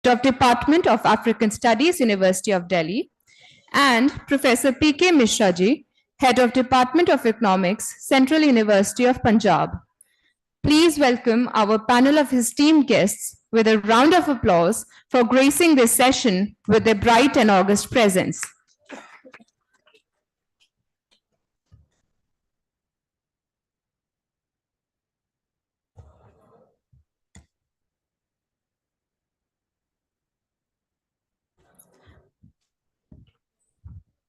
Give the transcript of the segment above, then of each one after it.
of Department of African Studies, University of Delhi, and Professor P.K. Mishra ji, Head of Department of Economics, Central University of Punjab. Please welcome our panel of esteemed guests with a round of applause for gracing this session with their bright and august presence.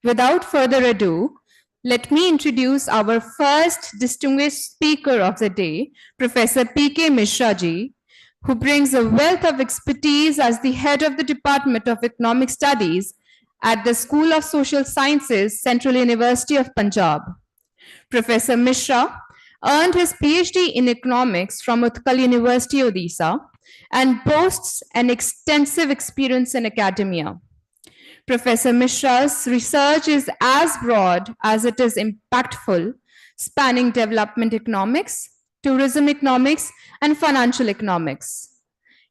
Without further ado, let me introduce our first distinguished speaker of the day, Professor P.K. Mishra ji, who brings a wealth of expertise as the head of the Department of Economic Studies at the School of Social Sciences, Central University of Punjab. Professor Mishra earned his PhD in economics from Utkal University, Odisha, and boasts an extensive experience in academia. Professor Mishra's research is as broad as it is impactful, spanning development economics, tourism economics, and financial economics.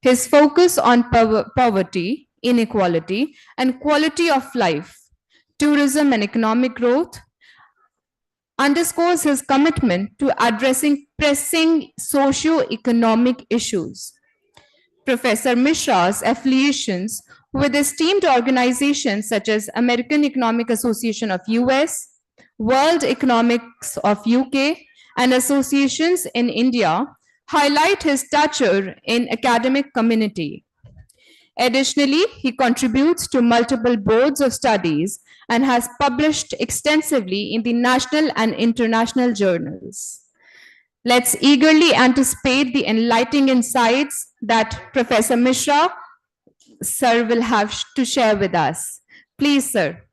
His focus on poverty, inequality, and quality of life, tourism and economic growth, underscores his commitment to addressing pressing socio-economic issues. Professor Mishra's affiliations with esteemed organizations such as American Economic Association of US, World Economics of UK, and associations in India highlight his stature in academic community. Additionally, he contributes to multiple boards of studies and has published extensively in the national and international journals. Let's eagerly anticipate the enlightening insights that Professor Mishra, sir, will have to share with us. Please, sir.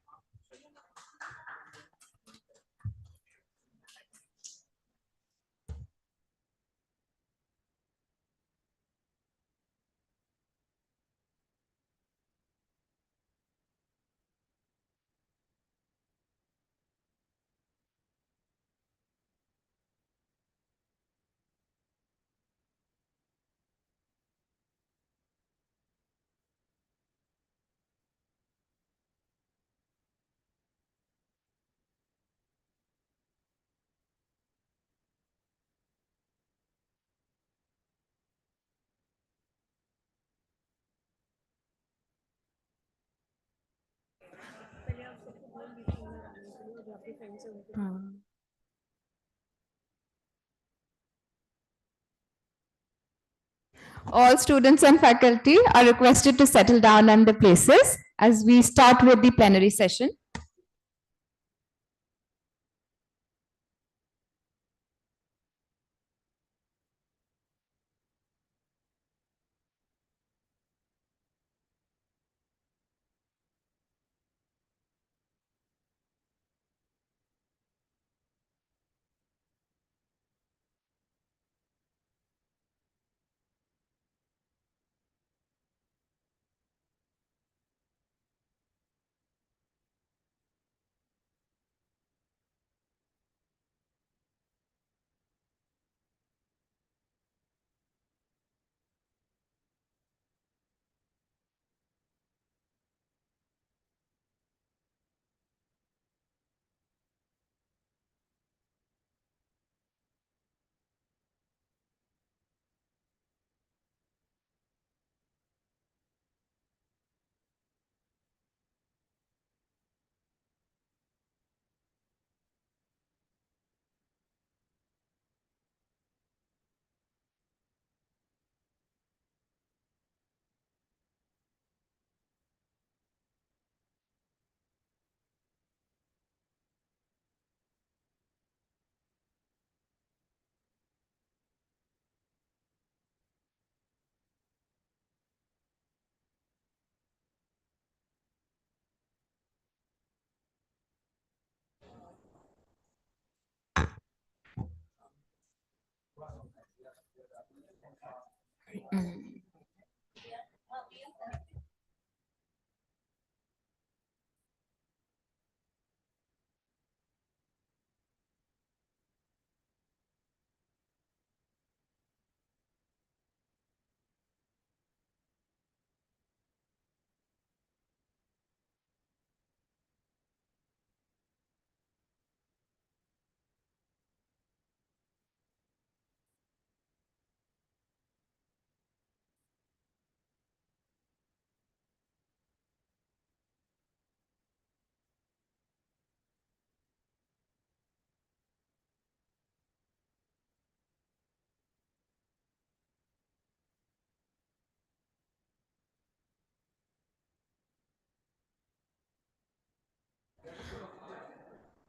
All students and faculty are requested to settle down in the places as we start with the plenary session.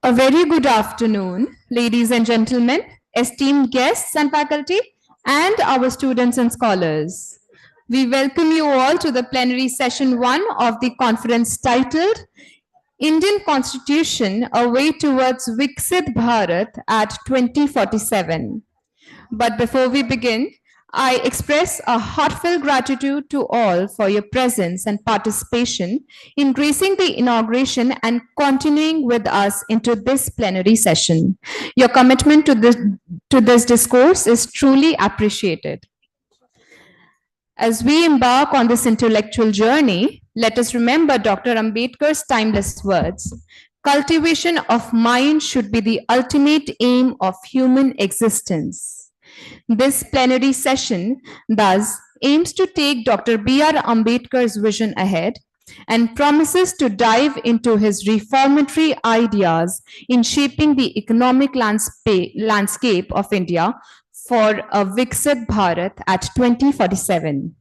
A very good afternoon, ladies and gentlemen, esteemed guests and faculty, and our students and scholars. We welcome you all to the plenary session 1 of the conference titled Indian Constitution, A Way Towards Viksit Bharat at 2047. But before we begin, I express a heartfelt gratitude to all for your presence and participation in gracing the inauguration and continuing with us into this plenary session. Your commitment to this discourse is truly appreciated. As we embark on this intellectual journey, let us remember Dr. Ambedkar's timeless words. Cultivation of mind should be the ultimate aim of human existence. This plenary session thus aims to take Dr. B.R. Ambedkar's vision ahead and promises to dive into his reformatory ideas in shaping the economic landscape of India for a Viksit Bharat at 2047.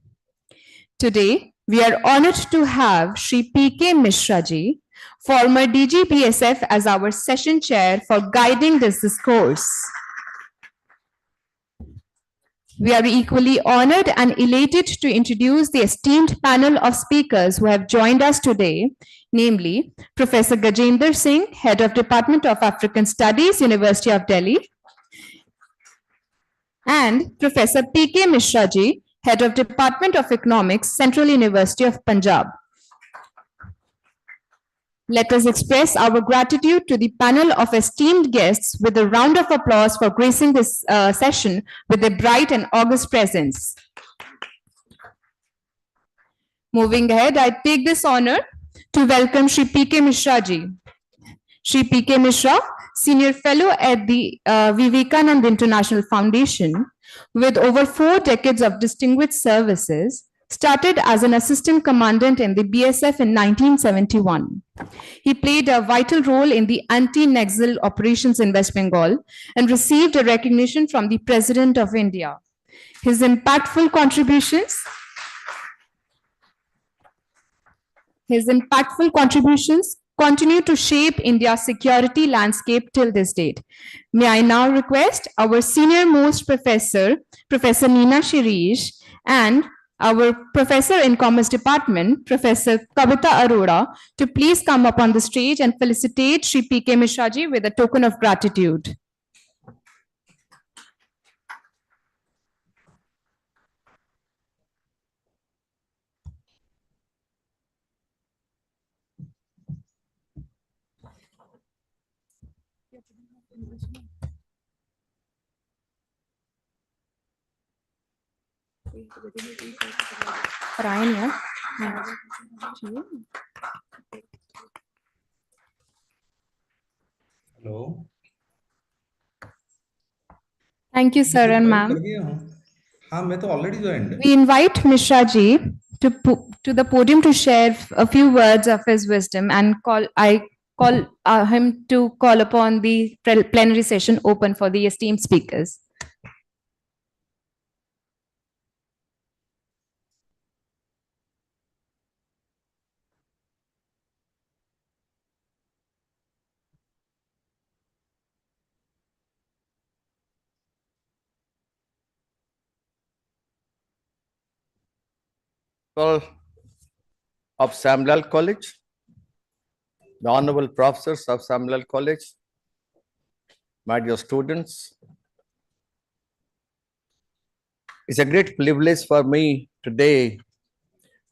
Today, we are honored to have Shri P.K. Mishra ji, former DGBSF, as our session chair for guiding this discourse. We are equally honored and elated to introduce the esteemed panel of speakers who have joined us today, namely Professor Gajendra Singh, Head of Department of African Studies, University of Delhi, and Professor P.K. Mishra ji, Head of Department of Economics, Central University of Punjab. Let us express our gratitude to the panel of esteemed guests with a round of applause for gracing this session with their bright and august presence. Moving ahead, I take this honor to welcome Shri P.K. Mishra ji. Shri P.K. Mishra, Senior Fellow at the Vivekanand International Foundation, with over 4 decades of distinguished services, started as an assistant commandant in the BSF in 1971. He played a vital role in the anti-Naxal operations in West Bengal and received a recognition from the President of India. His impactful contributions continue to shape India's security landscape till this date. May I now request our senior-most professor, Professor Neena Shirish, and our Professor in Commerce Department, Professor Kavita Arora, to please come up on the stage and felicitate Shri P.K. Mishra ji with a token of gratitude. Hello. Thank you, sir and ma'am. We invite Mishra ji to the podium to share a few words of his wisdom, and I call him to call upon the plenary session open for the esteemed speakers. Of Samlal College, the honorable professors of Samlal College, my dear students, it's a great privilege for me today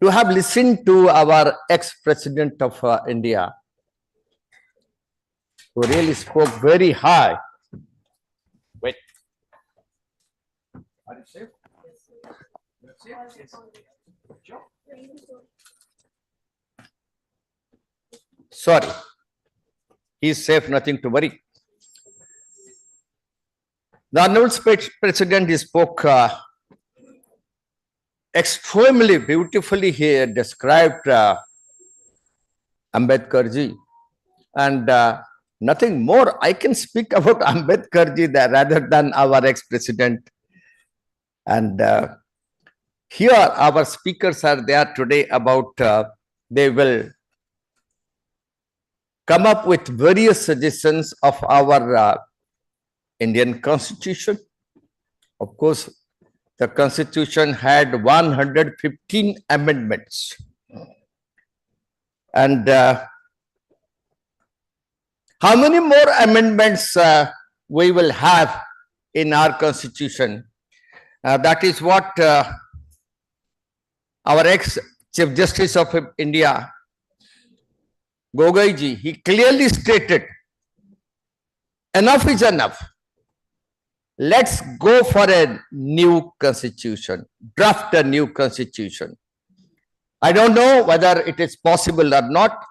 to have listened to our ex-president of India, who really spoke very high. Wait. Are you safe? Yes. Sorry, he's safe, nothing to worry. The honorable president spoke extremely beautifully. He described Ambedkar ji, and nothing more I can speak about Ambedkar ji rather than our ex-president. And here our speakers are there today about they will come up with various suggestions of our Indian Constitution. Of course, the Constitution had 115 amendments. And how many more amendments we will have in our Constitution? That is what our ex-Chief Justice of India, Gogoiji, he clearly stated, enough is enough. Let's go for a new constitution, draft a new constitution. I don't know whether it is possible or not.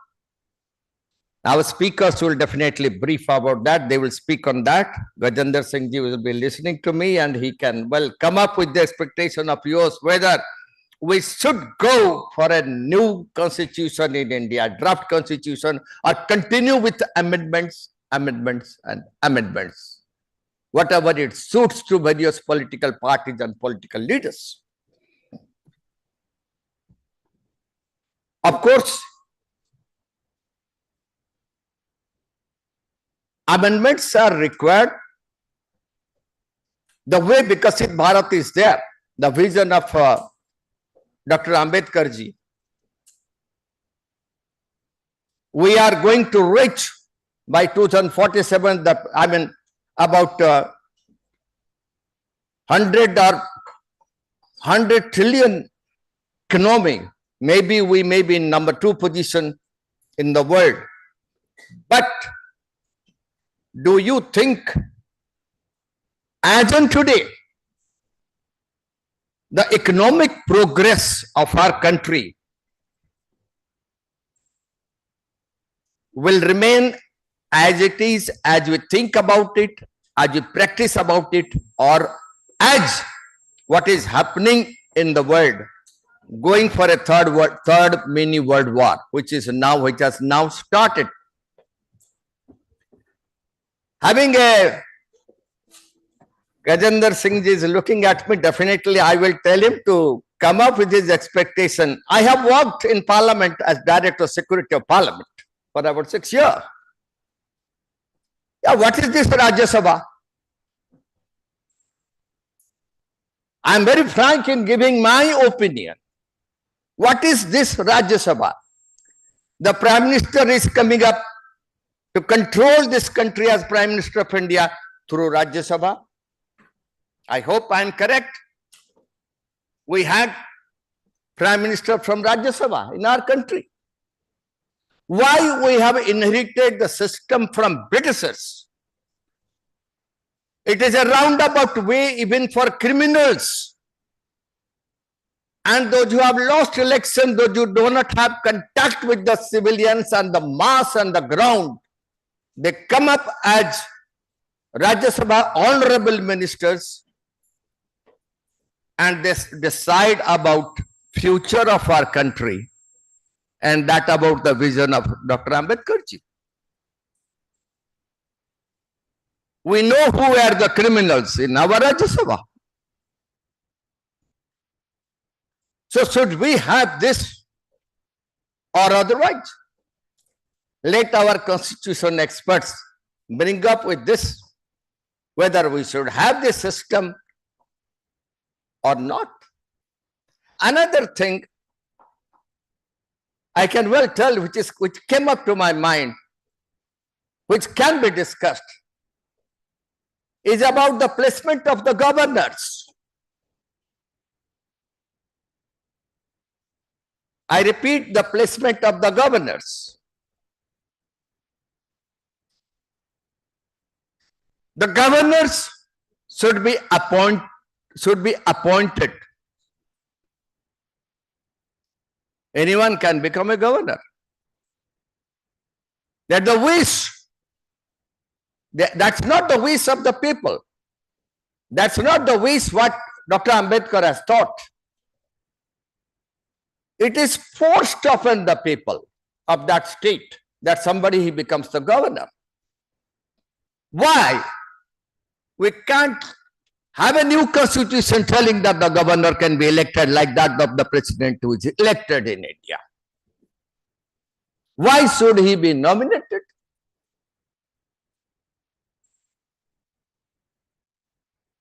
Our speakers will definitely brief about that. They will speak on that. Gajendra Singh ji will be listening to me, and he can, well, come up with the expectation of yours whether we should go for a new constitution in India, draft constitution, or continue with amendments, and amendments, whatever it suits to various political parties and political leaders. Of course, amendments are required the way Viksit Bharat is there, the vision of Dr. Ambedkar ji. We are going to reach by 2047, about 100 trillion economy. Maybe we may be in number 2 position in the world. But do you think, as on today, the economic progress of our country will remain as it is, as we think about it, as we practice about it, or as what is happening in the world, going for a third mini world war, which has now started? Having a Gajendra Singh ji is looking at me, definitely I will tell him to come up with his expectation. I have worked in Parliament as Director of Security of Parliament for about 6 years. Yeah, what is this Rajya Sabha? I am very frank in giving my opinion. What is this Rajya Sabha? The Prime Minister is coming up to control this country as Prime Minister of India through Rajya Sabha. I hope I am correct. We had Prime Minister from Rajya Sabha in our country. Why we have inherited the system from Britishers? It is a roundabout way even for criminals. And those who have lost election, those who do not have contact with the civilians and the mass and the ground, they come up as Rajya Sabha honorable ministers and they decide about future of our country and that about the vision of Dr. Ambedkar ji. We know who are the criminals in our Rajya Sabha. So should we have this or otherwise? Let our constitution experts bring up with this, whether we should have this system or not. Another thing I can well tell, which came up to my mind, which can be discussed, is about the placement of the governors. I repeat, the placement of the governors. The governors should be appointed. Anyone can become a governor. That's the wish. That's not the wish of the people. That's not the wish what Dr. Ambedkar has taught. It is forced upon the people of that state that somebody he becomes the governor. Why? We can't have a new constitution telling that the governor can be elected like that of the president who is elected in India. Why should he be nominated?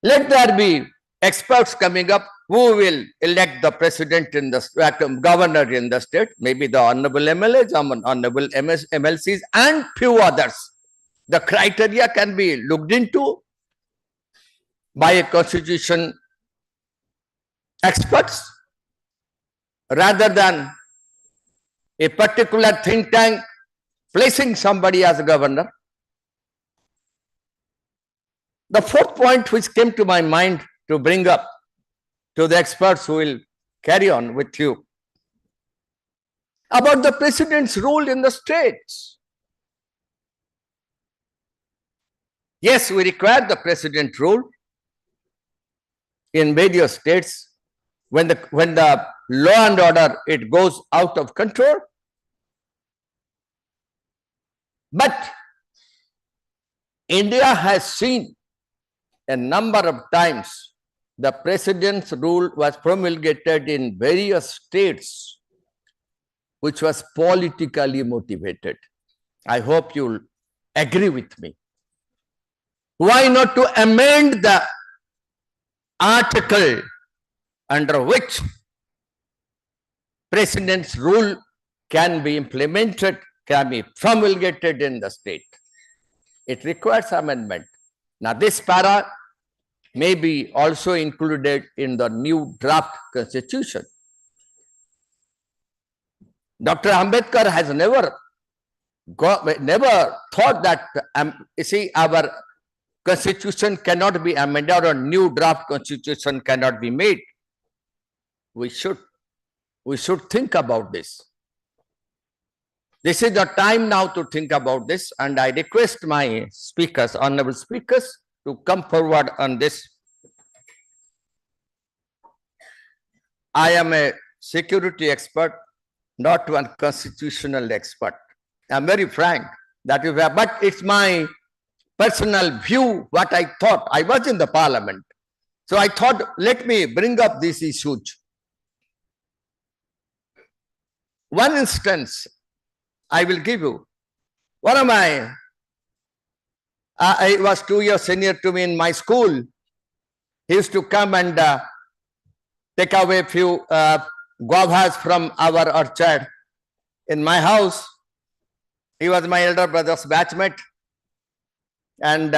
Let there be experts coming up who will elect the president in the governor in the state, maybe the honorable MLAs, honorable MLCs, and few others. The criteria can be looked into by a constitution experts rather than a particular think tank placing somebody as a governor. The fourth point which came to my mind to bring up to the experts who will carry on with you about the president's role in the states. Yes, we require the president rule in various states when the law and order it goes out of control. But India has seen a number of times the president's rule was promulgated in various states which was politically motivated. I hope you'll agree with me. Why not to amend the article under which president's rule can be implemented, can be promulgated in the state? It requires amendment. Now, this para may be also included in the new draft constitution. Dr. Ambedkar has never thought that, our constitution cannot be amended or a new draft constitution cannot be made. We should think about this. This is the time now to think about this, and I request my speakers, honorable speakers, to come forward on this. I am a security expert, not one constitutional expert. I'm very frank, that is, but it's my personal view, what I thought. I was in the parliament. So I thought, let me bring up these issues. One instance I will give you. One of my, I was 2 years senior to me in my school. He used to come and take away a few guavas from our orchard in my house. He was my elder brother's batchmate. And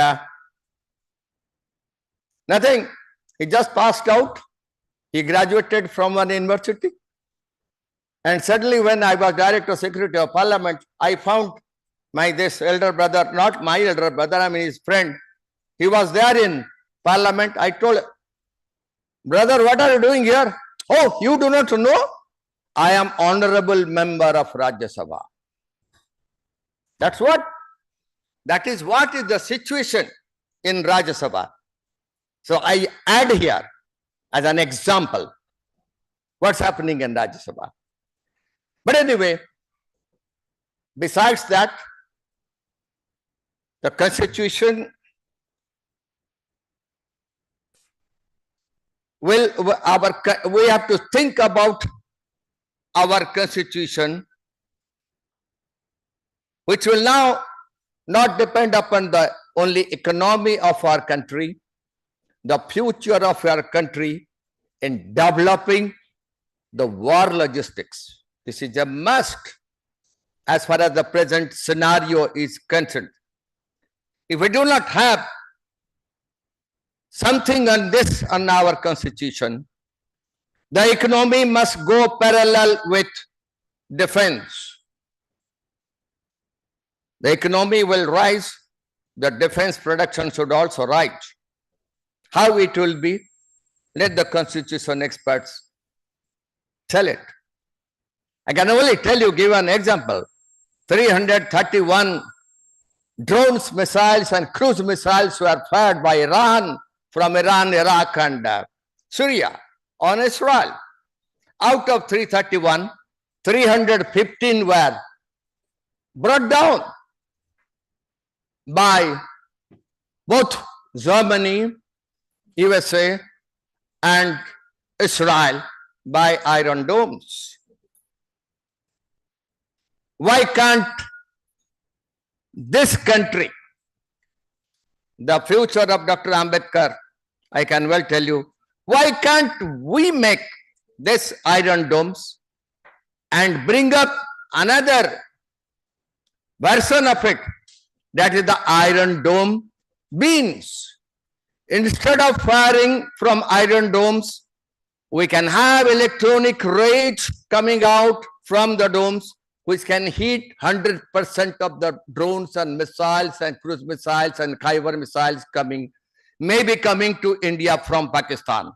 nothing, he just passed out. He graduated from one university. And suddenly when I was Director Secretary of Parliament, I found this elder brother, not my elder brother, I mean his friend. He was there in Parliament. I told him, brother, what are you doing here? Oh, you do not know? I am honorable member of Rajya Sabha. That's what? That is what is the situation in Rajya Sabha. So I add here as an example what's happening in Rajya Sabha. But anyway, besides that, the constitution we have to think about our constitution, which will now not depend upon the only economy of our country, the future of our country in developing the war logistics. This is a must as far as the present scenario is concerned. If we do not have something on this on our constitution, the economy must go parallel with defense. The economy will rise, the defense production should also rise. How it will be, let the constitution experts tell it. I can only tell you, give an example. 331 drones, missiles and cruise missiles were fired by Iran from Iran, Iraq and Syria on Israel. Out of 331, 315 were brought down by both Germany, USA and Israel by Iron Domes. Why can't this country, the future of Dr. Ambedkar, I can well tell you, why can't we make this iron domes and bring up another version of it, that is the iron dome beams. Instead of firing from iron domes, we can have electronic rays coming out from the domes, which can heat 100% of the drones and missiles and cruise missiles and Khyber missiles maybe coming to India from Pakistan.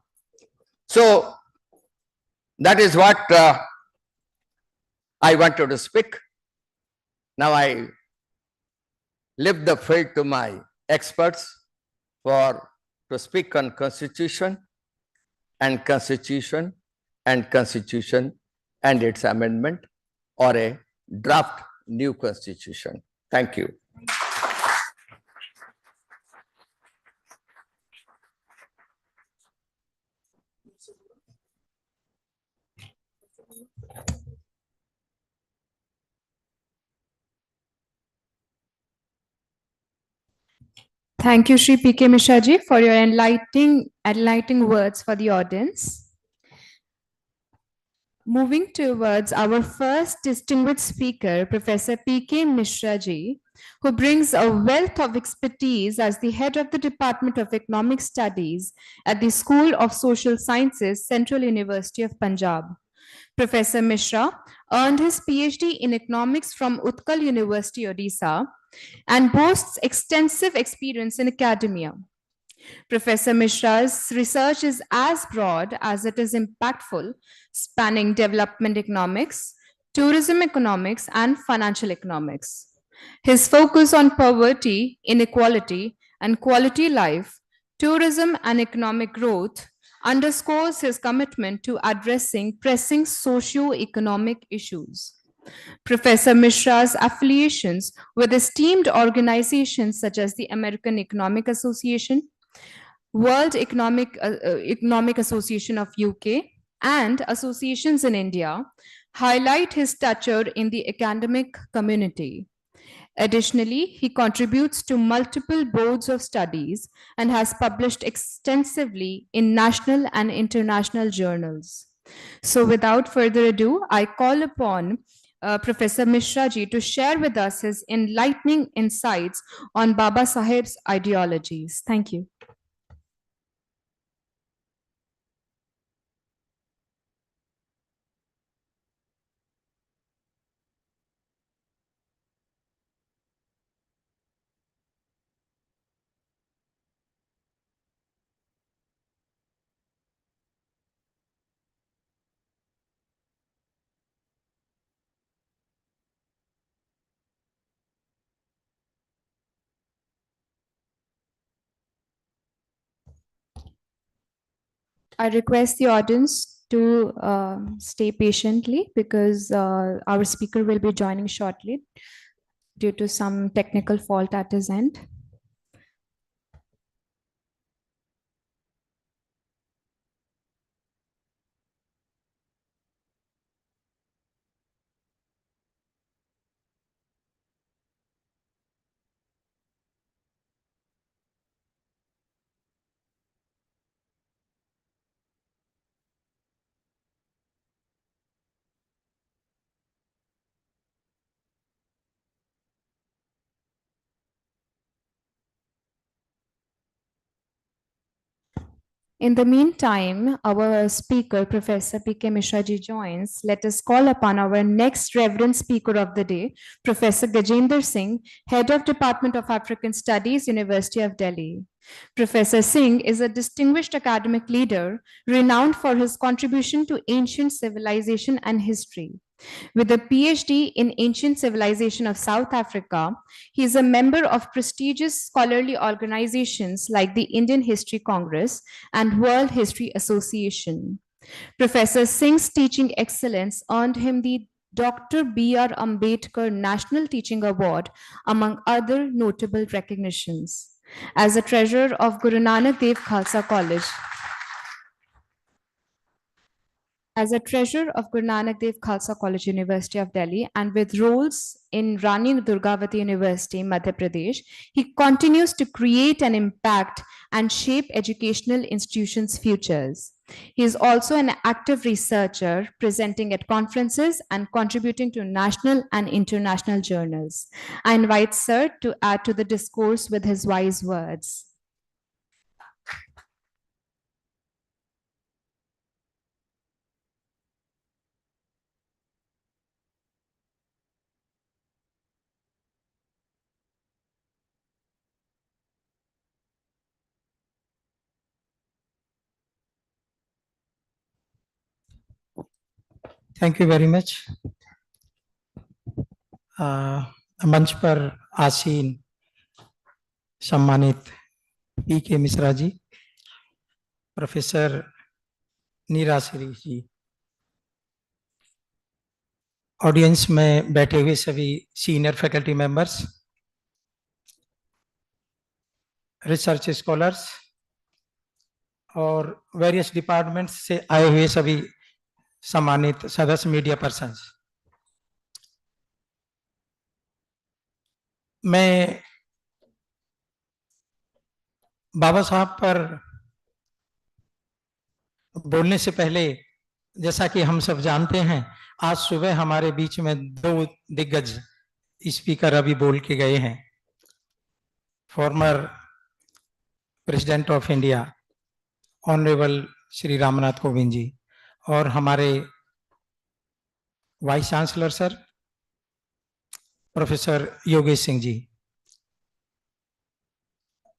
So that is what I wanted to speak. Now I leave the field to my experts to speak on Constitution and Constitution and Constitution and its amendment, or a draft new Constitution. Thank you. Thank you, Shri P.K. Mishra ji, for your enlightening words for the audience. Moving towards our first distinguished speaker, Professor P.K. Mishra ji, who brings a wealth of expertise as the head of the Department of Economic Studies at the School of Social Sciences, Central University of Punjab. Professor Mishra earned his PhD in economics from Utkal University, Odisha, and boasts extensive experience in academia. Professor Mishra's research is as broad as it is impactful, spanning development economics, tourism economics, and financial economics. His focus on poverty, inequality, and quality life, tourism, and economic growth underscores his commitment to addressing pressing socio-economic issues. Professor Mishra's affiliations with esteemed organizations such as the American Economic Association, World Economic Association of UK, and associations in India highlight his stature in the academic community. Additionally, he contributes to multiple boards of studies and has published extensively in national and international journals. So without further ado, I call upon Professor Mishra ji to share with us his enlightening insights on Baba Saheb's ideologies. Thank you. I request the audience to stay patiently because our speaker will be joining shortly due to some technical fault at his end. In the meantime, our speaker, Professor P.K. Mishra ji joins. Let us call upon our next reverend speaker of the day, Professor Gajendra Singh, Head of Department of African Studies, University of Delhi. Professor Singh is a distinguished academic leader renowned for his contribution to ancient civilization and history. With a PhD in ancient civilization of South Africa, he is a member of prestigious scholarly organizations like the Indian History Congress and World History Association. Professor Singh's teaching excellence earned him the Dr. B.R. Ambedkar National Teaching Award, among other notable recognitions. As a treasurer of Guru Nanak Dev Khalsa College, As a treasurer of Guru Nanak Dev Khalsa College, University of Delhi, and with roles in Rani Durgavati University, Madhya Pradesh, he continues to create an impact and shape educational institutions' futures. He is also an active researcher, presenting at conferences and contributing to national and international journals. I invite Sir to add to the discourse with his wise words. Thank you very much. मंच पर आसीन सम्मानित पीके Mishra ji, professor नीरा श्री जी, audience में बैठे हुए सभी senior faculty members, research scholars और various departments से आए हुए सभी सम्मानित सदस्य, मीडिया पर्संस, मैं बाबा साहब पर बोलने से पहले, जैसा कि हम सब जानते हैं, आज सुबह हमारे बीच में दो दिग्गज स्पीकर अभी बोल के गए हैं। Former president of India honourable Shri Ramnath Kovind ji और हमारे vice chancellor sir professor Yogesh Singh ji.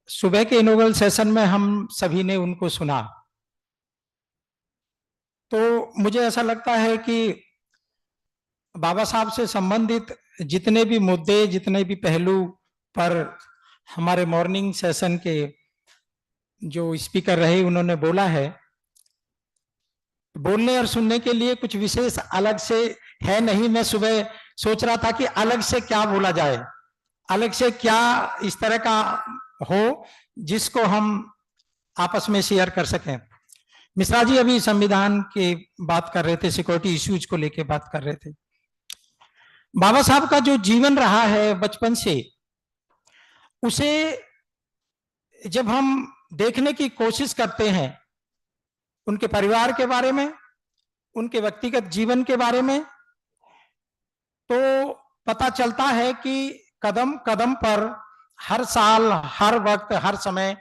सुबह के इनॉग्रल सेशन में हम सभी ने उनको सुना, तो मुझे ऐसा लगता है कि बाबा साहब से संबंधित जितने भी मुद्दे, जितने भी पहलू पर हमारे मॉर्निंग सेशन के जो स्पीकर रहे उन्होंने बोला है, बोलने और सुनने के लिए कुछ विशेष अलग से है नहीं। मैं सुबह सोच रहा था कि अलग से क्या बोला जाए, अलग से क्या इस तरह का हो जिसको हम आपस में शेयर कर सकें। मिश्रा जी अभी संविधान की बात कर रहे थे, सिक्योरिटी इश्यूज को लेके बात कर रहे थे। बाबा साहब का जो जीवन रहा है बचपन से, उसे जब हम देखने की कोशिश करते हैं, उनके परिवार के बारे में, उनके व्यक्तिगत जीवन के बारे में, तो पता चलता है कि कदम कदम पर हर साल, हर वक्त, हर समय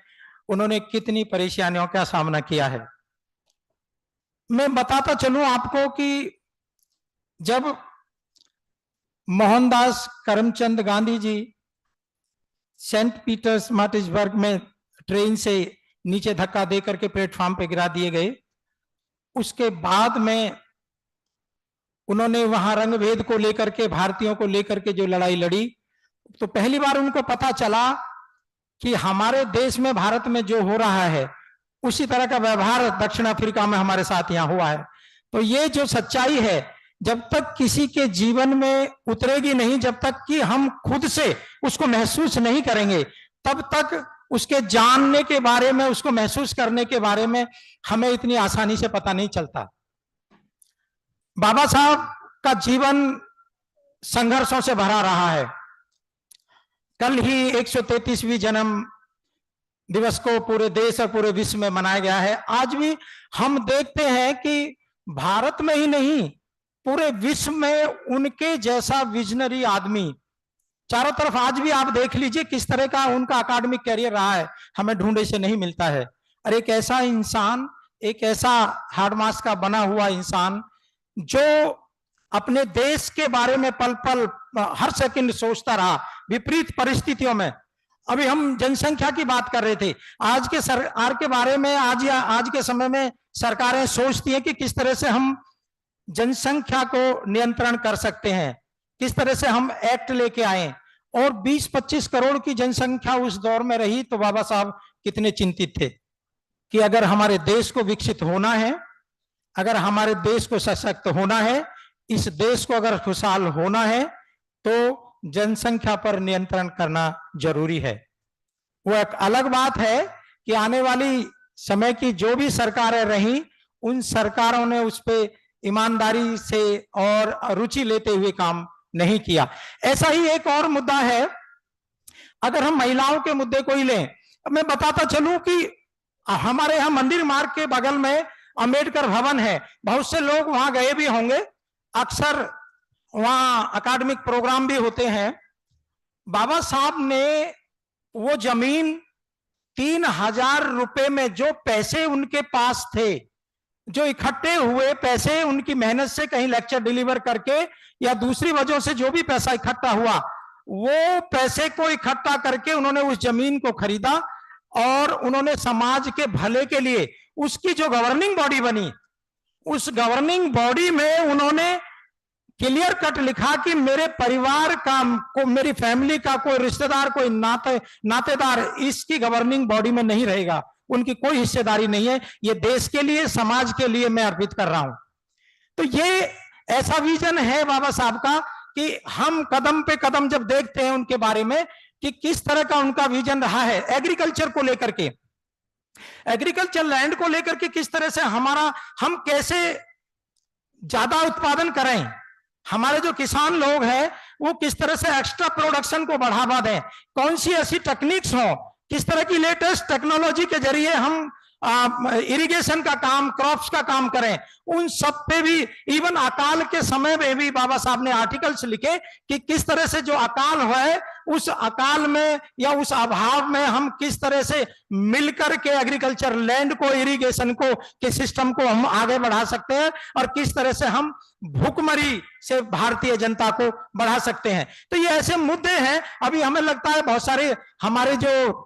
उन्होंने कितनी परेशानियों का सामना किया है। मैं बताता चलूं आपको कि जब मोहनदास करमचंद गांधी जी सेंट पीटर्स मार्टिसबर्ग में ट्रेन से नीचे धक्का दे करके प्लेटफॉर्म पे गिरा दिए गए, उसके बाद में उन्होंने वहां रंग भेद को लेकर के, भारतीयों को लेकर के जो लड़ाई लड़ी, तो पहली बार उनको पता चला कि हमारे देश में, भारत में जो हो रहा है, उसी तरह का व्यवहार दक्षिण अफ्रीका में हमारे साथ यहाँ हुआ है। तो ये जो सच्चाई है, जब तक किसी के जीवन में उतरेगी नहीं, जब तक कि हम खुद से उसको महसूस नहीं करेंगे, तब तक उसके जानने के बारे में, उसको महसूस करने के बारे में हमें इतनी आसानी से पता नहीं चलता। बाबा साहब का जीवन संघर्षों से भरा रहा है। कल ही 133वीं जन्म दिवस को पूरे देश और पूरे विश्व में मनाया गया है। आज भी हम देखते हैं कि भारत में ही नहीं, पूरे विश्व में उनके जैसा विजनरी आदमी चारों तरफ, आज भी आप देख लीजिए किस तरह का उनका अकादमिक कैरियर रहा है, हमें ढूंढे से नहीं मिलता है। और एक ऐसा इंसान, एक ऐसा हार्डमास का बना हुआ इंसान जो अपने देश के बारे में पल पल, हर सेकंड सोचता रहा, विपरीत परिस्थितियों में। अभी हम जनसंख्या की बात कर रहे थे। आज के सरकार के बारे में, आज के समय में सरकारें सोचती हैं कि किस तरह से हम जनसंख्या को नियंत्रण कर सकते हैं, किस तरह से हम एक्ट लेके आए। और 20-25 करोड़ की जनसंख्या उस दौर में रही, तो बाबा साहब कितने चिंतित थे कि अगर हमारे देश को विकसित होना है, अगर हमारे देश को सशक्त होना है, इस देश को अगर खुशहाल होना है, तो जनसंख्या पर नियंत्रण करना जरूरी है। वो एक अलग बात है कि आने वाली समय की जो भी सरकारें रही, उन सरकारों ने उस पर ईमानदारी से और रुचि लेते हुए काम नहीं किया। ऐसा ही एक और मुद्दा है, अगर हम महिलाओं के मुद्दे को ही लें, मैं बताता चलूं कि हमारे यहाँ मंदिर मार्ग के बगल में अंबेडकर भवन है, बहुत से लोग वहां गए भी होंगे, अक्सर वहां अकादमिक प्रोग्राम भी होते हैं। बाबा साहब ने वो जमीन 3,000 रुपए में, जो पैसे उनके पास थे, जो इकट्ठे हुए पैसे उनकी मेहनत से कहीं लेक्चर डिलीवर करके या दूसरी वजहों से जो भी पैसा इकट्ठा हुआ, वो पैसे को इकट्ठा करके उन्होंने उस जमीन को खरीदा और उन्होंने समाज के भले के लिए उसकी जो गवर्निंग बॉडी बनी, उस गवर्निंग बॉडी में उन्होंने क्लियर कट लिखा कि मेरे परिवार का, को मेरी फैमिली का कोई रिश्तेदार, कोई नातेदार इसकी गवर्निंग बॉडी में नहीं रहेगा, उनकी कोई हिस्सेदारी नहीं है, ये देश के लिए, समाज के लिए मैं अर्पित कर रहा हूं। तो ये ऐसा विजन है बाबा साहब का कि हम कदम पे कदम जब देखते हैं उनके बारे में कि किस तरह का उनका विजन रहा है एग्रीकल्चर को लेकर के, एग्रीकल्चर लैंड को लेकर के, किस तरह से हम कैसे ज्यादा उत्पादन करें, हमारे जो किसान लोग हैं वो किस तरह से एक्स्ट्रा प्रोडक्शन को बढ़ावा दें, कौन सी ऐसी टेक्निक्स हो, किस तरह की लेटेस्ट टेक्नोलॉजी के जरिए हम इरिगेशन का काम, क्रॉप्स का काम करें, उन सब पे भी, इवन अकाल के समय में भी बाबा साहब ने आर्टिकल्स लिखे कि किस तरह से जो अकाल है, उस अकाल में या उस अभाव में हम किस तरह से मिलकर के एग्रीकल्चर लैंड को, इरिगेशन को, के सिस्टम को हम आगे बढ़ा सकते हैं और किस तरह से हम भूखमरी से भारतीय जनता को बढ़ा सकते हैं। तो ये ऐसे मुद्दे हैं। अभी हमें लगता है बहुत सारे हमारे जो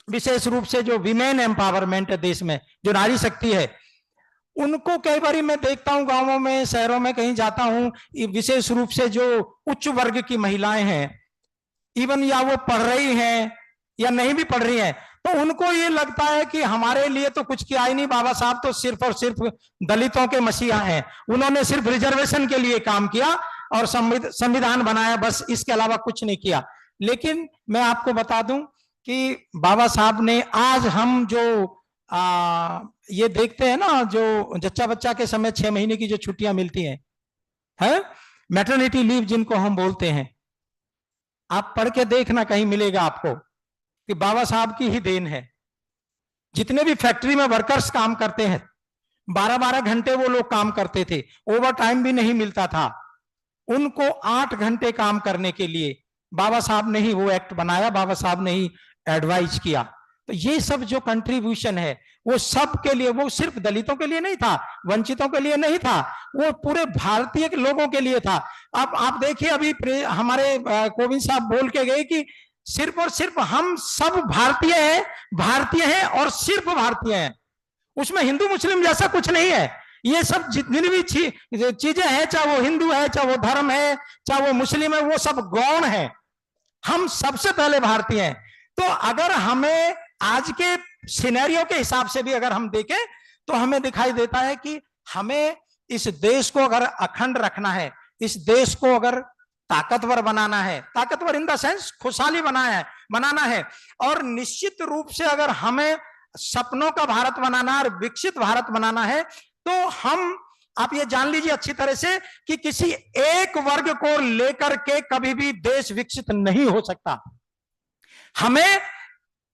विशेष रूप से जो विमेन एम्पावरमेंट है देश में, जो नारी शक्ति है, उनको कई बार मैं देखता हूं गांवों में, शहरों में कहीं जाता हूं, विशेष रूप से जो उच्च वर्ग की महिलाएं हैं, इवन या वो पढ़ रही हैं या नहीं भी पढ़ रही हैं, तो उनको ये लगता है कि हमारे लिए तो कुछ किया ही नहीं, बाबा साहब तो सिर्फ और सिर्फ दलितों के मसीहा हैं, उन्होंने सिर्फ रिजर्वेशन के लिए काम किया और संविधान बनाया, बस इसके अलावा कुछ नहीं किया। लेकिन मैं आपको बता दूं कि बाबा साहब ने, आज हम जो ये देखते हैं ना, जो जच्चा बच्चा के समय 6 महीने की जो छुट्टियां मिलती हैं, मैटरनिटी लीव जिनको हम बोलते हैं, आप पढ़ के देखना, कहीं मिलेगा आपको कि बाबा साहब की ही देन है। जितने भी फैक्ट्री में वर्कर्स काम करते हैं, 12-12 घंटे वो लोग काम करते थे, ओवर टाइम भी नहीं मिलता था, उनको 8 घंटे काम करने के लिए बाबा साहब ने ही वो एक्ट बनाया, बाबा साहब ने ही एडवाइज किया। तो ये सब जो कंट्रीब्यूशन है वो सब के लिए, वो सिर्फ दलितों के लिए नहीं था, वंचितों के लिए नहीं था, वो पूरे भारतीय के लोगों के लिए था। अब आप देखिए, अभी हमारे कोविंद साहब बोल के गए कि सिर्फ और सिर्फ हम सब भारतीय हैं और सिर्फ भारतीय हैं, उसमें हिंदू मुस्लिम जैसा कुछ नहीं है। ये सब जितनी भी चीजें हैं, चाहे वो हिंदू है, चाहे वो धर्म है, चाहे वो मुस्लिम है, वो सब गौण है, हम सबसे पहले भारतीय हैं। तो अगर हमें आज के सिनेरियो के हिसाब से भी अगर हम देखें तो हमें दिखाई देता है कि हमें इस देश को अगर अखंड रखना है, इस देश को अगर ताकतवर बनाना है, ताकतवर इन द सेंस खुशहाली बनाना है, और निश्चित रूप से अगर हमें सपनों का भारत बनाना है और विकसित भारत बनाना है, तो हम, आप ये जान लीजिए अच्छी तरह से कि किसी एक वर्ग को लेकर के कभी भी देश विकसित नहीं हो सकता। हमें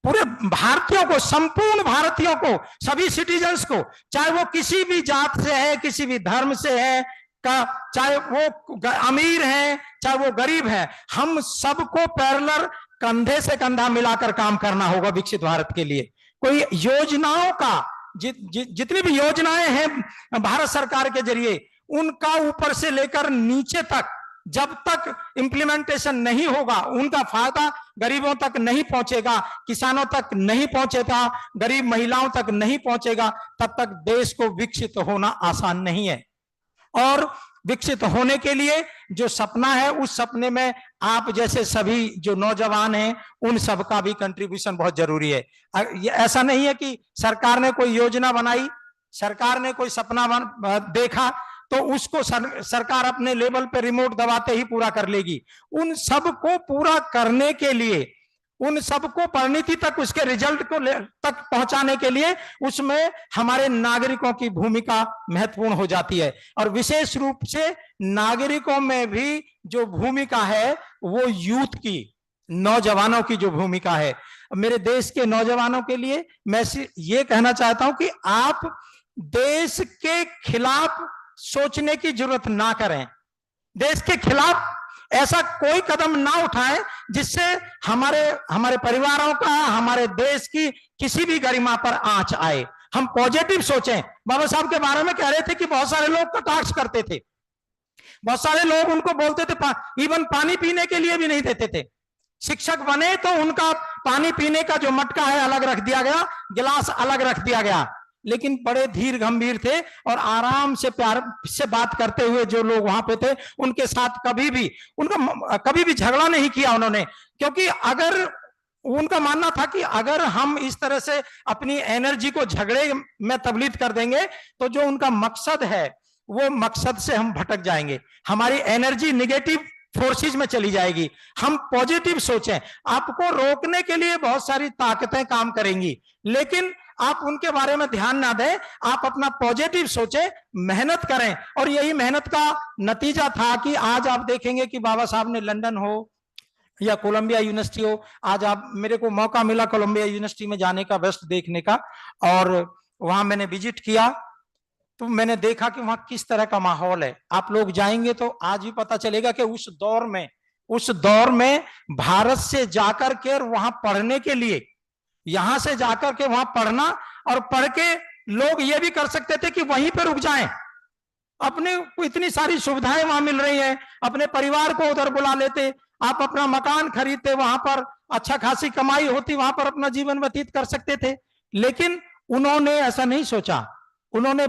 पूरे भारतीयों को, संपूर्ण भारतीयों को, सभी सिटीजन्स को, चाहे वो किसी भी जात से है, किसी भी धर्म से है, चाहे वो अमीर है, चाहे वो गरीब है, हम सबको पैरेलल कंधे से कंधा मिलाकर काम करना होगा विकसित भारत के लिए। कोई योजनाओं का, जितनी भी योजनाएं हैं भारत सरकार के जरिए, उनका ऊपर से लेकर नीचे तक जब तक इंप्लीमेंटेशन नहीं होगा, उनका फायदा गरीबों तक नहीं पहुंचेगा, किसानों तक नहीं पहुंचेगा, गरीब महिलाओं तक नहीं पहुंचेगा, तब तक देश को विकसित होना आसान नहीं है। और विकसित होने के लिए जो सपना है, उस सपने में आप जैसे सभी जो नौजवान हैं, उन सबका भी कंट्रीब्यूशन बहुत जरूरी है। ऐसा नहीं है कि सरकार ने कोई योजना बनाई, सरकार ने कोई सपना देखा तो उसको सरकार अपने लेवल पे रिमोट दबाते ही पूरा कर लेगी। उन सब को पूरा करने के लिए उन सबको परिणति तक, उसके रिजल्ट को तक पहुंचाने के लिए उसमें हमारे नागरिकों की भूमिका महत्वपूर्ण हो जाती है। और विशेष रूप से नागरिकों में भी जो भूमिका है वो यूथ की, नौजवानों की जो भूमिका है। मेरे देश के नौजवानों के लिए मैं ये कहना चाहता हूं कि आप देश के खिलाफ सोचने की जरूरत ना करें, देश के खिलाफ ऐसा कोई कदम ना उठाएं जिससे हमारे परिवारों का, हमारे देश की किसी भी गरिमा पर आंच आए। हम पॉजिटिव सोचें। बाबा साहब के बारे में कह रहे थे कि बहुत सारे लोग कटाक्ष करते थे, बहुत सारे लोग उनको बोलते थे, इवन पानी पीने के लिए भी नहीं देते थे। शिक्षक बने तो उनका पानी पीने का जो मटका है अलग रख दिया गया, गिलास अलग रख दिया गया, लेकिन बड़े धीर गंभीर थे और आराम से प्यार से बात करते हुए जो लोग वहां पे थे उनके साथ कभी भी झगड़ा नहीं किया उन्होंने। क्योंकि अगर उनका मानना था कि अगर हम इस तरह से अपनी एनर्जी को झगड़े में तब्दील कर देंगे तो जो उनका मकसद है वो मकसद से हम भटक जाएंगे, हमारी एनर्जी निगेटिव फोर्सेस में चली जाएगी। हम पॉजिटिव सोचें। आपको रोकने के लिए बहुत सारी ताकतें काम करेंगी, लेकिन आप उनके बारे में ध्यान ना दें, आप अपना पॉजिटिव सोचें, मेहनत करें। और यही मेहनत का नतीजा था कि आज आप देखेंगे कि बाबा साहब ने लंदन हो या कोलंबिया यूनिवर्सिटी हो, आज आप, मेरे को मौका मिला कोलंबिया यूनिवर्सिटी में जाने का, बेस्ट देखने का, और वहां मैंने विजिट किया तो मैंने देखा कि वहां किस तरह का माहौल है। आप लोग जाएंगे तो आज भी पता चलेगा कि उस दौर में भारत से जाकर के वहां पढ़ने के लिए, यहां से जाकर के वहां पढ़ना और पढ़ के लोग ये भी कर सकते थे कि वहीं पर रुक जाएं। अपने को इतनी सारी सुविधाएं वहां मिल रही हैं, अपने परिवार को उधर बुला लेते, आप अपना मकान खरीदते, वहां पर अच्छा खासी कमाई होती, वहां पर अपना जीवन व्यतीत कर सकते थे। लेकिन उन्होंने ऐसा नहीं सोचा, उन्होंने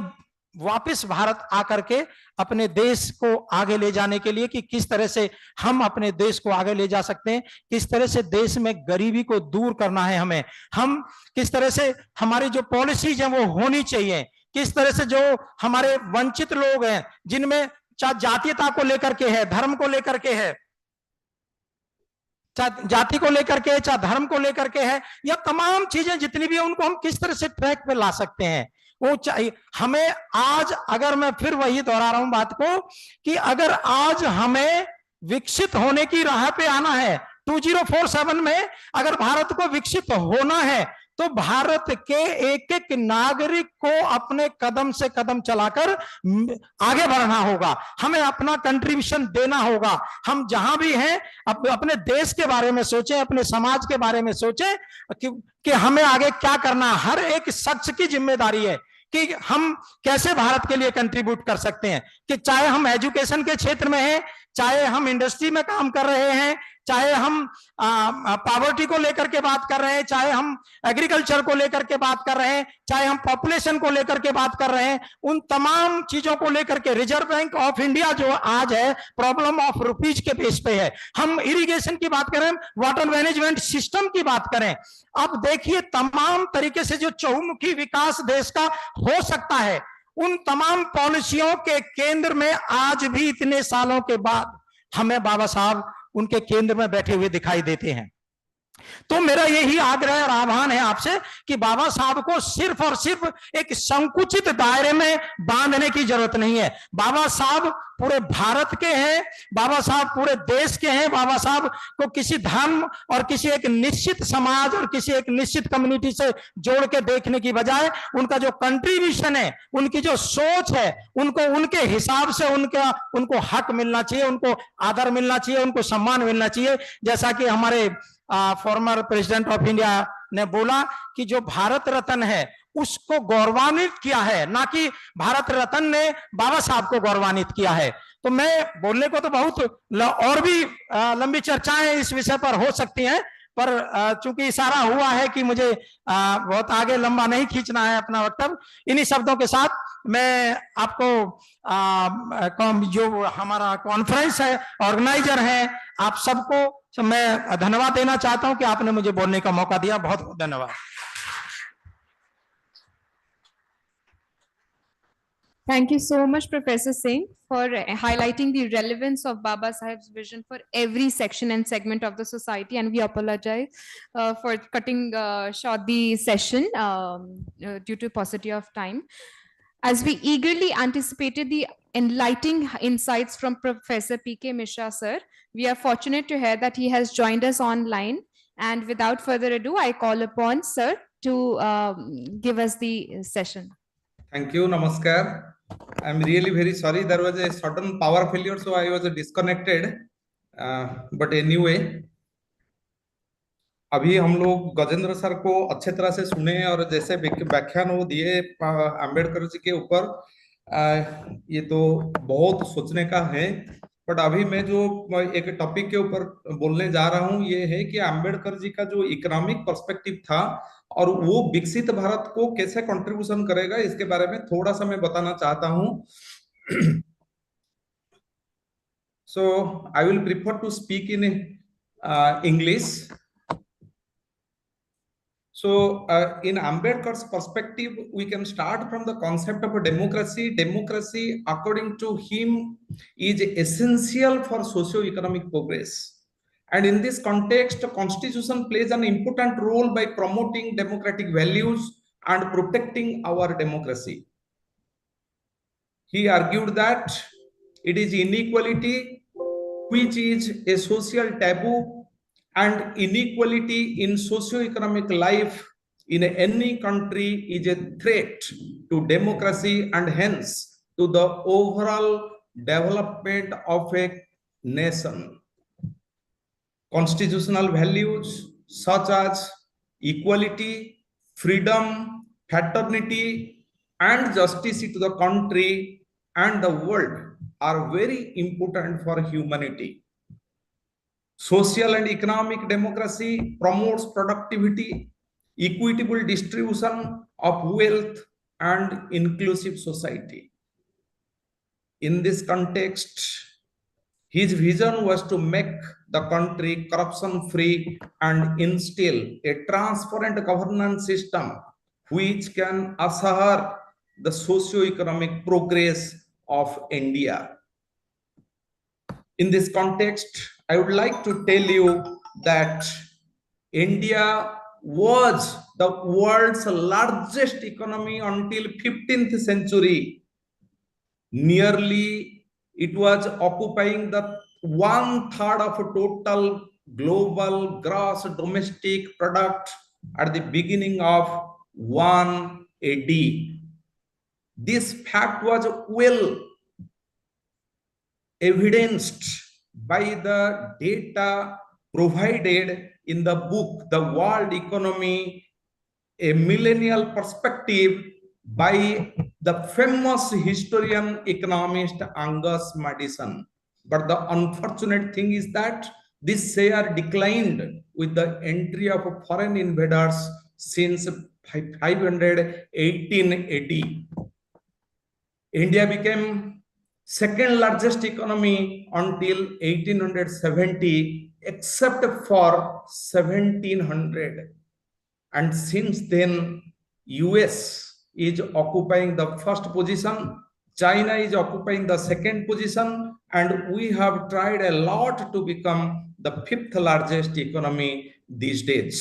वापस भारत आकर के अपने देश को आगे ले जाने के लिए कि किस तरह से हम अपने देश को आगे ले जा सकते हैं, किस तरह से देश में गरीबी को दूर करना है हमें, हम किस तरह से हमारी जो पॉलिसीज हैं वो होनी चाहिए, किस तरह से जो हमारे वंचित लोग हैं जिनमें चाहे जातीयता को लेकर के है, धर्म को लेकर के है, चाहे जाति को लेकर के, चाहे धर्म को लेकर के है, या तमाम चीजें जितनी भी उनको हम किस तरह से ट्रैक पे ला सकते हैं वो चाहिए हमें। आज अगर मैं फिर वही दोहरा रहा हूं बात को कि अगर आज हमें विकसित होने की राह पे आना है, 2047 में अगर भारत को विकसित होना है तो भारत के एक एक नागरिक को अपने कदम से कदम चलाकर आगे बढ़ना होगा, हमें अपना कंट्रीब्यूशन देना होगा। हम जहां भी हैं अपने देश के बारे में सोचें, अपने समाज के बारे में सोचें कि हमें आगे क्या करना। हर एक शख्स की जिम्मेदारी है कि हम कैसे भारत के लिए कंट्रीब्यूट कर सकते हैं, कि चाहे हम एजुकेशन के क्षेत्र में हैं, चाहे हम इंडस्ट्री में काम कर रहे हैं, चाहे हम पॉवर्टी को लेकर के बात कर रहे हैं, चाहे हम एग्रीकल्चर को लेकर के बात कर रहे हैं, चाहे हम पॉपुलेशन को लेकर के बात कर रहे हैं, उन तमाम चीजों को लेकर के रिजर्व बैंक ऑफ इंडिया जो आज है प्रॉब्लम ऑफ रुपीज के बेस पे है। हम इरिगेशन की बात करें, वाटर मैनेजमेंट सिस्टम की बात करें, अब देखिए तमाम तरीके से जो चहुमुखी विकास देश का हो सकता है, उन तमाम पॉलिसियों के केंद्र में आज भी इतने सालों के बाद हमें बाबा साहब उनके केंद्र में बैठे हुए दिखाई देते हैं। तो मेरा यही आग्रह और आह्वान है आपसे कि बाबा साहब को सिर्फ और सिर्फ एक संकुचित दायरे में बांधने की जरूरत नहीं है। बाबा साहब पूरे भारत के हैं, बाबा साहब पूरे देश के हैं। बाबा साहब को किसी धर्म और किसी एक निश्चित समाज और किसी एक निश्चित कम्युनिटी से जोड़ के देखने की बजाय उनका जो कंट्रीब्यूशन है, उनकी जो सोच है, उनको उनके हिसाब से उनको हक मिलना चाहिए, उनको आदर मिलना चाहिए, उनको सम्मान मिलना चाहिए। जैसा कि हमारे फॉर्मर प्रेसिडेंट ऑफ इंडिया ने बोला कि जो भारत रत्न है उसको गौरवान्वित किया है, ना कि भारत रत्न ने बाबा साहब को गौरवान्वित किया है। तो मैं बोलने को तो बहुत और भी लंबी चर्चाएं इस विषय पर हो सकती हैं, पर चूंकि इशारा हुआ है कि मुझे बहुत आगे लंबा नहीं खींचना है अपना वक्तव्य, इन्हीं शब्दों के साथ मैं आपको जो हमारा कॉन्फ्रेंस है, ऑर्गेनाइजर है, आप सबको मैं धन्यवाद देना चाहता हूं कि आपने मुझे बोलने का मौका दिया। बहुत बहुत धन्यवाद। Thank you so much, Professor Singh, for highlighting the relevance of Baba Saheb's vision for every section and segment of the society. And we apologize for cutting short the session due to paucity of time. As we eagerly anticipated the enlightening insights from Professor P.K. Mishra, sir, we are fortunate to hear that he has joined us online. And without further ado, I call upon sir to give us the session. Thank you. Namaskar. I'm really very sorry. There was a sudden power failure, so I was disconnected. But anyway, अभी हम लोग Gajendra sir को अच्छे तरह से सुने और जैसे व्याख्यान वो दिए अंबेडकर जी के ऊपर, ये तो बहुत सोचने का है। बट अभी मैं जो एक टॉपिक के ऊपर बोलने जा रहा हूं ये है कि अंबेडकर जी का जो इकोनॉमिक पर्सपेक्टिव था और वो विकसित भारत को कैसे कंट्रीब्यूशन करेगा, इसके बारे में थोड़ा सा मैं बताना चाहता हूं। So I will prefer to speak in English. So, in Ambedkar's perspective, we can start from the concept of a democracy. Democracy, according to him, is essential for socio-economic progress. And in this context, the Constitution plays an important role by promoting democratic values and protecting our democracy. He argued that it is inequality which is a social taboo, and inequality in socio-economic life in any country is a threat to democracy and hence to the overall development of a nation. Constitutional values such as equality, freedom, fraternity, and justice to the country and the world are very important for humanity. Social and economic democracy promotes productivity, equitable distribution of wealth, and inclusive society. In this context, his vision was to make the country corruption-free and instill a transparent governance system which can assure the socio-economic progress of India. In this context, I would like to tell you that India was the world's largest economy until 15th century. Nearly, it was occupying the 1/3 of total global gross domestic product at the beginning of 1 AD. This fact was well evidenced by the data provided in the book The World Economy, a Millennial Perspective by the famous historian economist Angus Madison. But the unfortunate thing is that this share declined with the entry of foreign invaders since 518 AD. India became second largest economy until 1870, except for 1700. And since then, US is occupying the first position, China is occupying the second position, and we have tried a lot to become the 5th largest economy these days.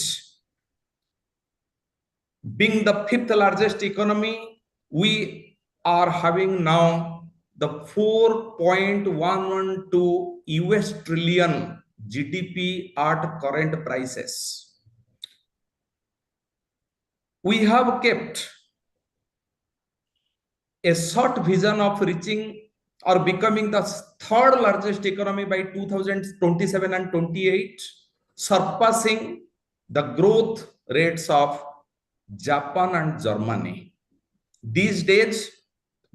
Being the 5th largest economy, we are having now the 4.112 US trillion GDP at current prices. We have kept a short vision of reaching or becoming the 3rd largest economy by 2027 and 28, surpassing the growth rates of Japan and Germany. These days,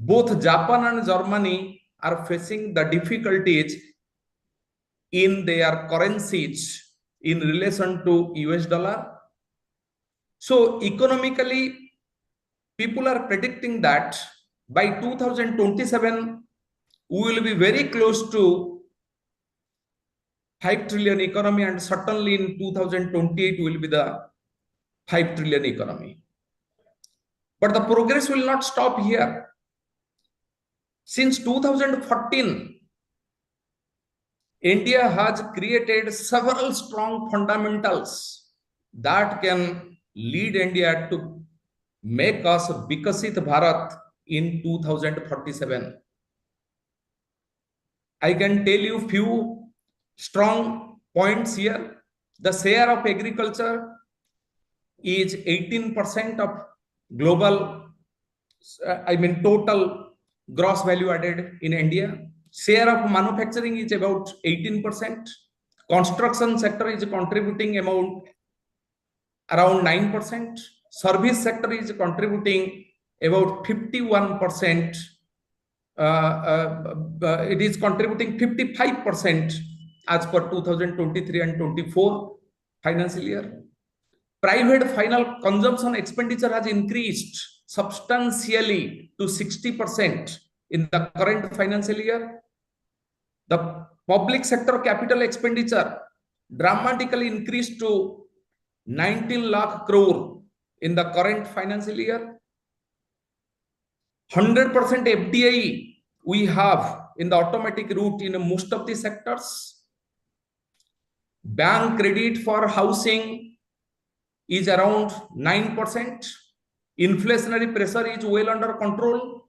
both Japan and Germany are facing the difficulties in their currencies in relation to US dollar. So economically, people are predicting that by 2027, we will be very close to 5 trillion economy, and certainly in 2028 will be the 5 trillion economy. But the progress will not stop here. Since 2014, India has created several strong fundamentals that can lead India to make us Viksit Bharat in 2047. I can tell you few strong points here. The share of agriculture is 18% of global, total gross value added in India. Share of manufacturing is about 18%. Construction sector is contributing amount around 9%. Service sector is contributing about 51%. It is contributing 55% as per 2023 and 24 financial year. Private final consumption expenditure has increased substantially to 60% in the current financial year. The public sector capital expenditure dramatically increased to 19 lakh crore in the current financial year. 100% FDI we have in the automatic route in most of the sectors. Bank credit for housing is around 9%. Inflationary pressure is well under control.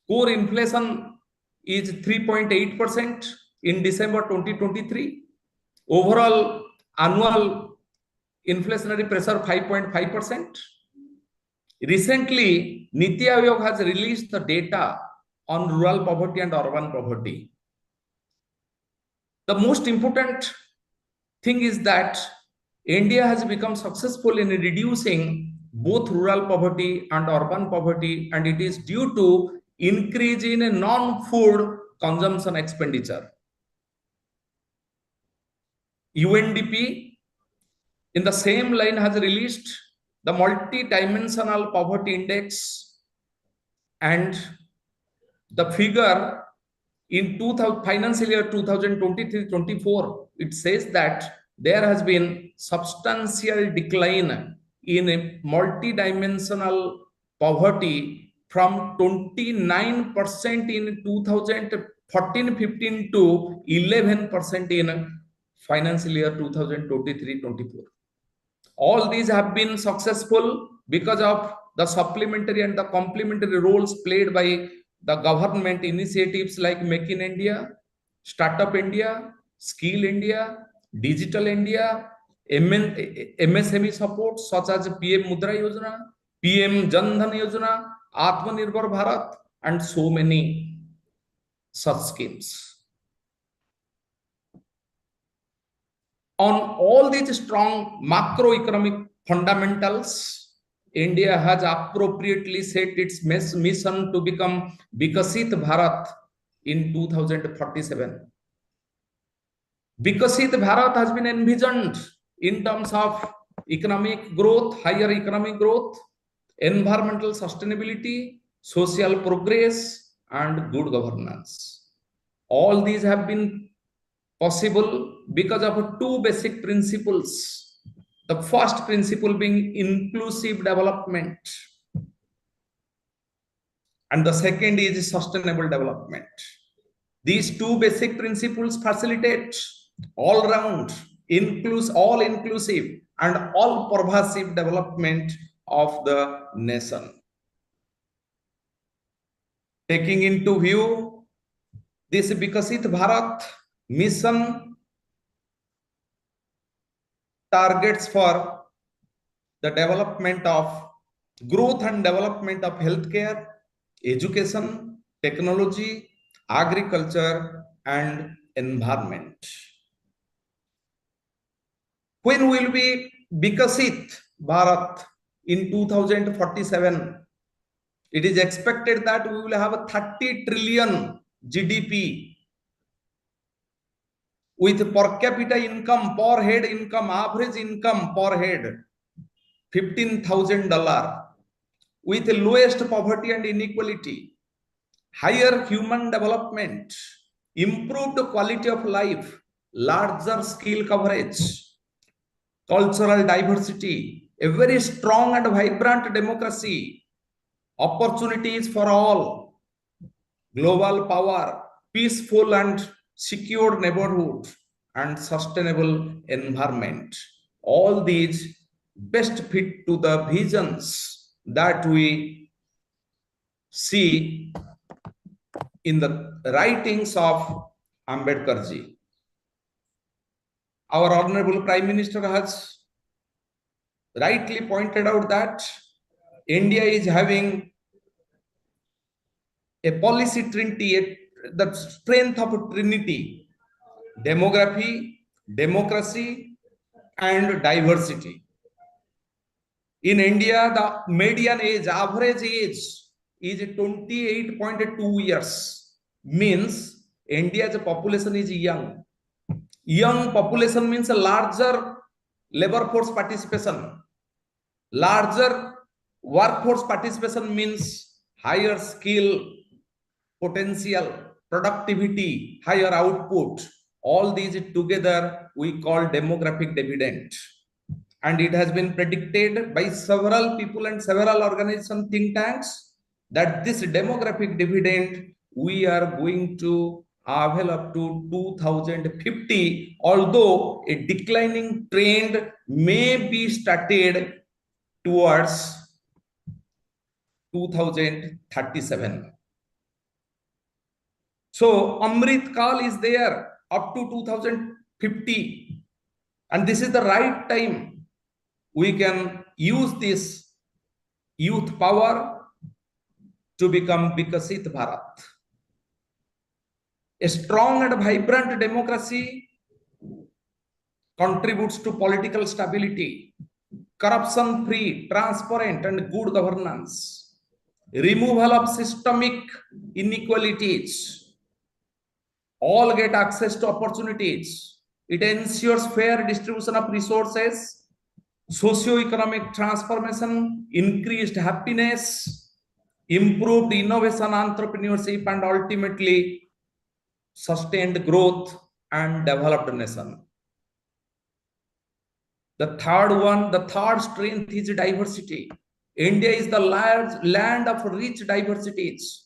Core inflation is 3.8% in December 2023. Overall annual inflationary pressure 5.5%. Recently, Niti Aayog has released the data on rural poverty and urban poverty. The most important thing is that India has become successful in reducing both rural poverty and urban poverty, and it is due to increase in non-food consumption expenditure. UNDP in the same line has released the multi-dimensional poverty index, and the figure in financial year 2023-24, it says that there has been substantial decline in multi-dimensional poverty from 29% in 2014-15 to 11% in financial year 2023-24. All these have been successful because of the supplementary and the complementary roles played by the government initiatives like Make in India, Startup India, Skill India, Digital India, MSME support such as PM Mudra Yojana, PM Jan Dhan Yojana, Atmanirbhar Bharat, and so many such schemes. On all these strong macroeconomic fundamentals, India has appropriately set its mission to become Viksit Bharat in 2047. Viksit Bharat has been envisioned in terms of economic growth, higher economic growth, environmental sustainability, social progress, and good governance. All these have been possible because of two basic principles. The first principle being inclusive development, and the second is sustainable development. These two basic principles facilitate all round, all inclusive and all pervasive development of the nation. Taking into view this Viksit Bharat mission targets for the development of growth and development of healthcare, education, technology, agriculture, and environment. When will be Viksit Bharat in 2047? It is expected that we will have a 30 trillion GDP with per capita income, per head income, average income per head, $15,000, with lowest poverty and inequality, higher human development, improved quality of life, larger skill coverage, cultural diversity, a very strong and vibrant democracy, opportunities for all, global power, peaceful and secure neighborhood, and sustainable environment. All these best fit to the visions that we see in the writings of Ambedkar ji. Our Honorable Prime Minister has rightly pointed out that India is having a policy trinity, the strength of a trinity: demography, democracy, and diversity. In India, the median age, average age is 28.2 years. Means India's population is young. Young population means a larger labor force participation. Larger workforce participation means higher skill, potential, productivity, higher output. All these together we call demographic dividend. And it has been predicted by several people and several organization think tanks that this demographic dividend we are going to avail up to 2050, although a declining trend may be started towards 2037. So Amrit Kal is there up to 2050, and this is the right time we can use this youth power to become Viksit Bharat. A strong and vibrant democracy contributes to political stability, corruption-free, transparent, and good governance, removal of systemic inequalities. All get access to opportunities. It ensures fair distribution of resources, socio-economic transformation, increased happiness, improved innovation, entrepreneurship, and ultimately sustained growth and developed nation. The third strength is diversity. India is the large land of rich diversities.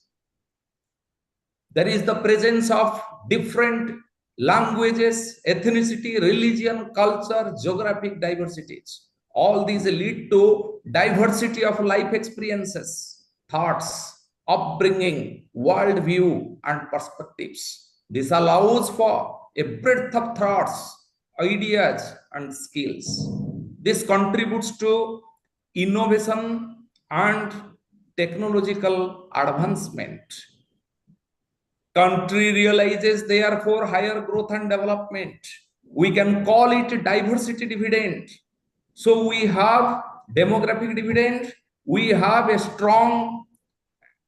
There is the presence of different languages, ethnicity, religion, culture, geographic diversities. All these lead to diversity of life experiences, thoughts, upbringing, worldview, and perspectives. This allows for a breadth of thoughts, ideas, and skills. This contributes to innovation and technological advancement. Country realizes therefore higher growth and development. We can call it diversity dividend. So we have demographic dividend, we have a strong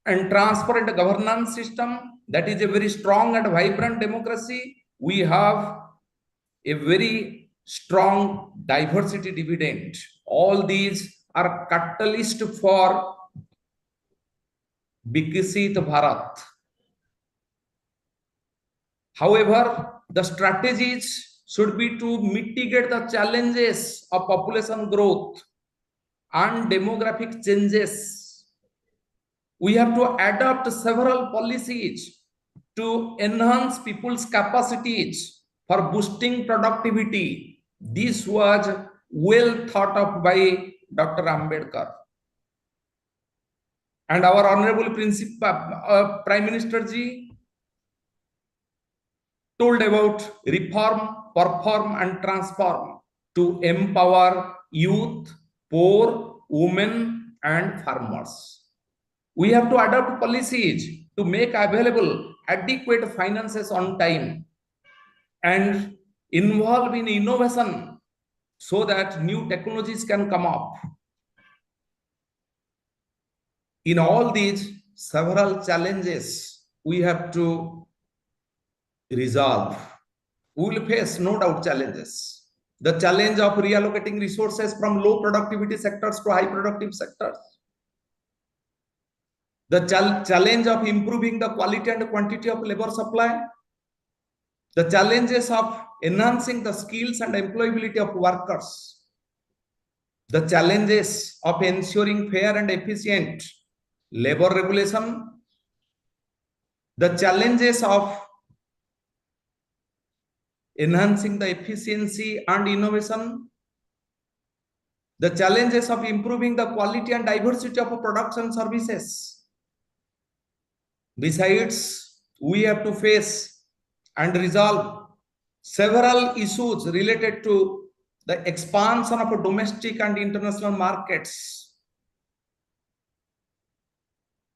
and transparent governance system, that is a very strong and vibrant democracy. We have a very strong diversity dividend. All these are catalyst for Viksit Bharat. However, the strategies should be to mitigate the challenges of population growth and demographic changes. We have to adopt several policies to enhance people's capacities for boosting productivity. This was well thought of by Dr. Ambedkar. And our Honorable Prime Minister ji told about reform, perform, and transform to empower youth, poor, women, and farmers. We have to adopt policies to make available adequate finances on time and involve in innovation so that new technologies can come up. In all these several challenges, we have to resolve. We will face no doubt challenges. The challenge of reallocating resources from low productivity sectors to high productive sectors. The challenge of improving the quality and quantity of labor supply. The challenges of enhancing the skills and employability of workers. The challenges of ensuring fair and efficient labor regulation. the challenges of enhancing the efficiency and innovation, the challenges of improving the quality and diversity of products and services. Besides, we have to face and resolve several issues related to the expansion of domestic and international markets.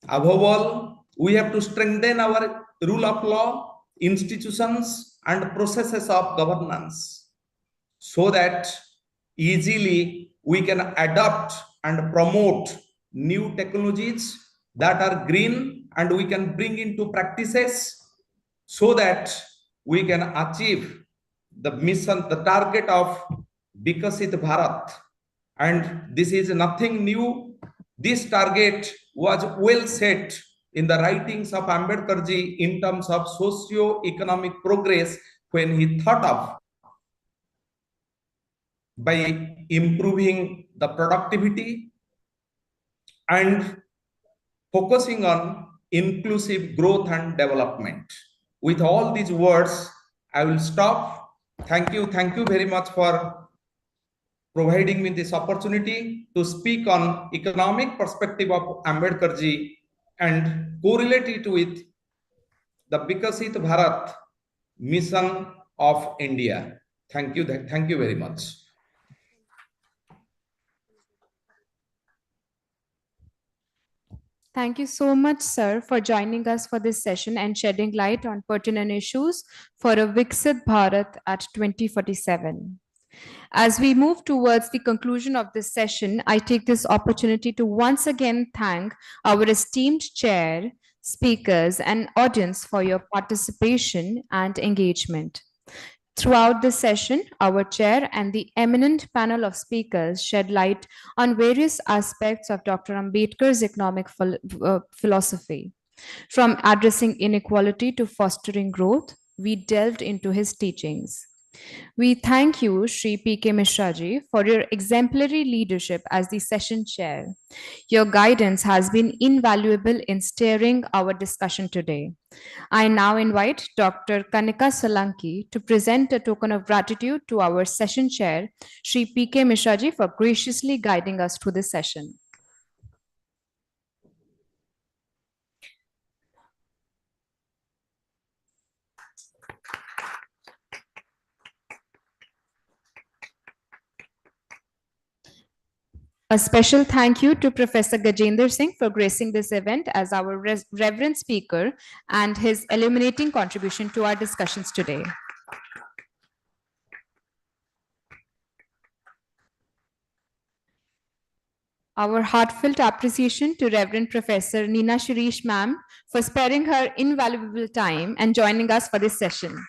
Above all, we have to strengthen our rule of law, institutions, and processes of governance so that easily we can adopt and promote new technologies that are green, and we can bring into practices so that we can achieve the mission, the target of Viksit Bharat. And this is nothing new. This target was well set in the writings of Ambedkar ji in terms of socio-economic progress when he thought of by improving the productivity and focusing on inclusive growth and development. With all these words, I will stop. Thank you very much for providing me this opportunity to speak on economic perspective of Ambedkar ji and correlate it with the Viksit Bharat mission of India. Thank you very much. Thank you so much, sir, for joining us for this session and shedding light on pertinent issues for a Viksit Bharat at 2047. As we move towards the conclusion of this session, I take this opportunity to once again thank our esteemed chair, speakers, and audience for your participation and engagement. Throughout this session, our chair and the eminent panel of speakers shed light on various aspects of Dr. Ambedkar's economic philosophy. From addressing inequality to fostering growth, we delved into his teachings. We thank you, Shri P.K. Mishra ji, for your exemplary leadership as the session chair. Your guidance has been invaluable in steering our discussion today. I now invite Dr. Kanika Solanki to present a token of gratitude to our session chair, Shri P.K. Mishra ji, for graciously guiding us through this session. A special thank you to Professor Gajendra Singh for gracing this event as our reverend speaker and his illuminating contribution to our discussions today. Our heartfelt appreciation to Reverend Professor Neena Shirish ma'am for sparing her invaluable time and joining us for this session.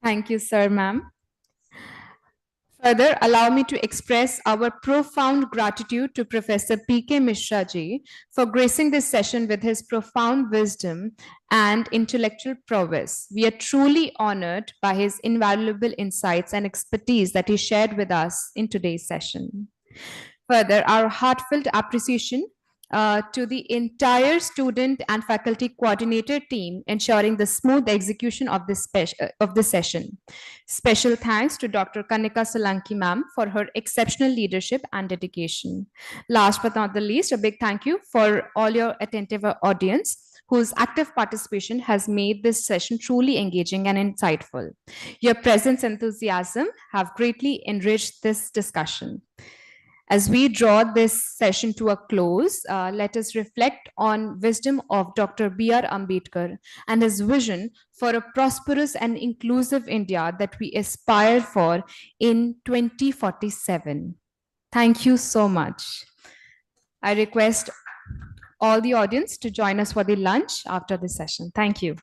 Thank you, sir, ma'am. Further, allow me to express our profound gratitude to Professor P.K. Mishra ji for gracing this session with his profound wisdom and intellectual prowess. We are truly honored by his invaluable insights and expertise that he shared with us in today's session. Further, our heartfelt appreciation to the entire student and faculty coordinator team ensuring the smooth execution of this session. Special thanks to Dr. Kanika Solanki ma'am for her exceptional leadership and dedication. Last but not the least, a big thank you for all your attentive audience whose active participation has made this session truly engaging and insightful. Your presence and enthusiasm have greatly enriched this discussion. As we draw this session to a close, let us reflect on wisdom of Dr. B.R. Ambedkar and his vision for a prosperous and inclusive India that we aspire for in 2047. Thank you so much. I request all the audience to join us for the lunch after this session. Thank you.